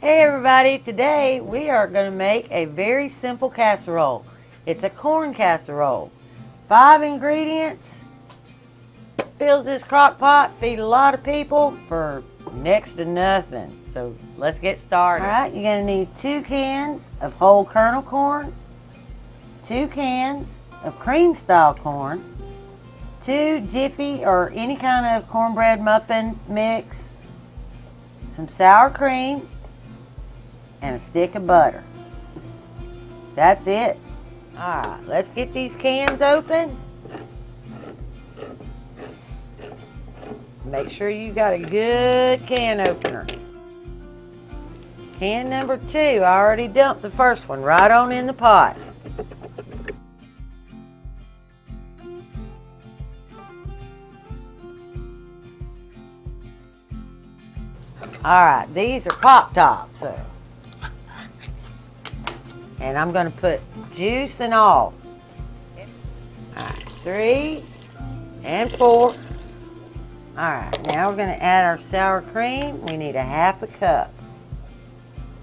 Hey everybody, today we are going to make a very simple casserole. It's a corn casserole. 5 ingredients, fills this crock pot, feed a lot of people for next to nothing. So let's get started. Alright, you're going to need 2 cans of whole kernel corn, 2 cans of cream style corn, 2 Jiffy or any kind of cornbread muffin mix, some sour cream, and a stick of butter. That's it. Alright, let's get these cans open. Make sure you got a good can opener. Can number 2, I already dumped the first one right on in the pot. Alright, these are pop tops. And I'm going to put juice and all. Alright, 3 and 4. Alright, now we're going to add our sour cream. We need a 1/2 cup.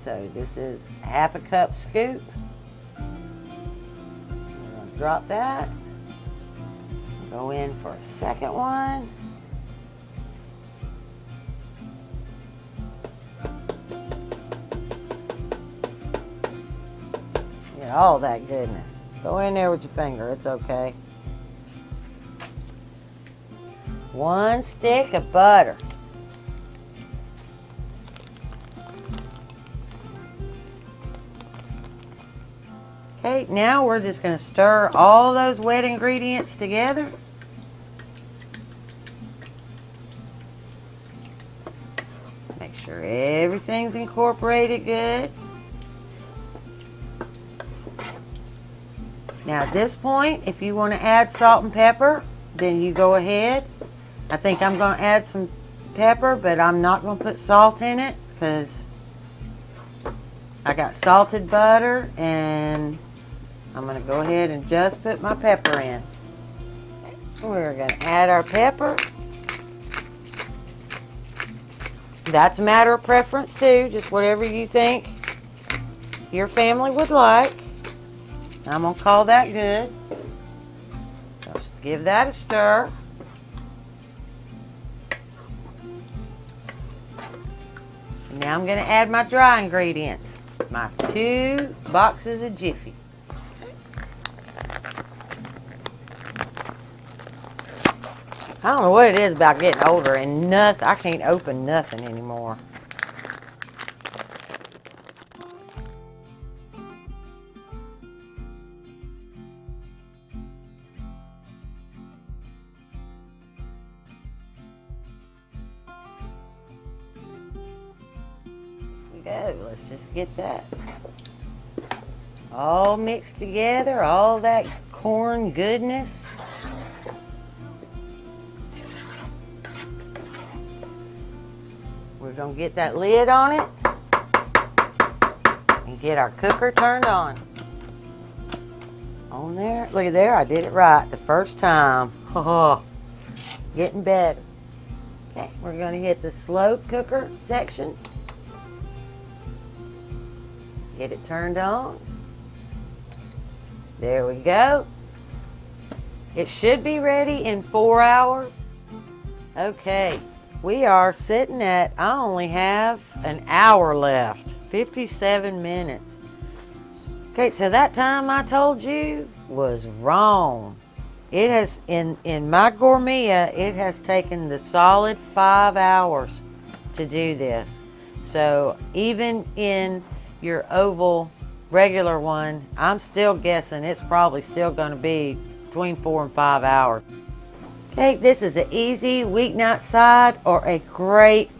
So this is a 1/2 cup scoop. We're going to drop that. Go in for a second one. All that goodness. Go in there with your finger, it's okay. 1 stick of butter. Okay, now we're just going to stir all those wet ingredients together. Make sure everything's incorporated good. Now at this point, if you want to add salt and pepper, then you go ahead. I think I'm going to add some pepper, but I'm not going to put salt in it because I got salted butter, and I'm going to go ahead and just put my pepper in. We're going to add our pepper. That's a matter of preference too, just whatever you think your family would like. I'm going to call that good. Just give that a stir. And now I'm going to add my dry ingredients. My 2 boxes of Jiffy. I don't know what it is about getting older and I can't open nothing anymore. Go. Let's just get that all mixed together, all that corn goodness. We're going to get that lid on it and get our cooker turned on. On there. Look at there, I did it right the first time. Oh, getting better. Okay, we're going to hit the slow cooker section. Get it turned on. There we go. It should be ready in 4 hours. Okay, we are sitting at, I only have an hour left, 57 minutes. Okay, so that time I told you was wrong. It has, in my gourmet, it has taken the solid 5 hours to do this. So even in your oval regular one, I'm still guessing it's probably still going to be between 4 and 5 hours. Okay, this is an easy weeknight side or a great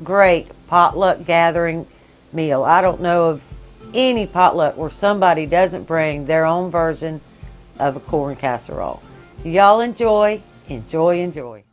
potluck gathering meal. I don't know of any potluck where somebody doesn't bring their own version of a corn casserole. Y'all enjoy.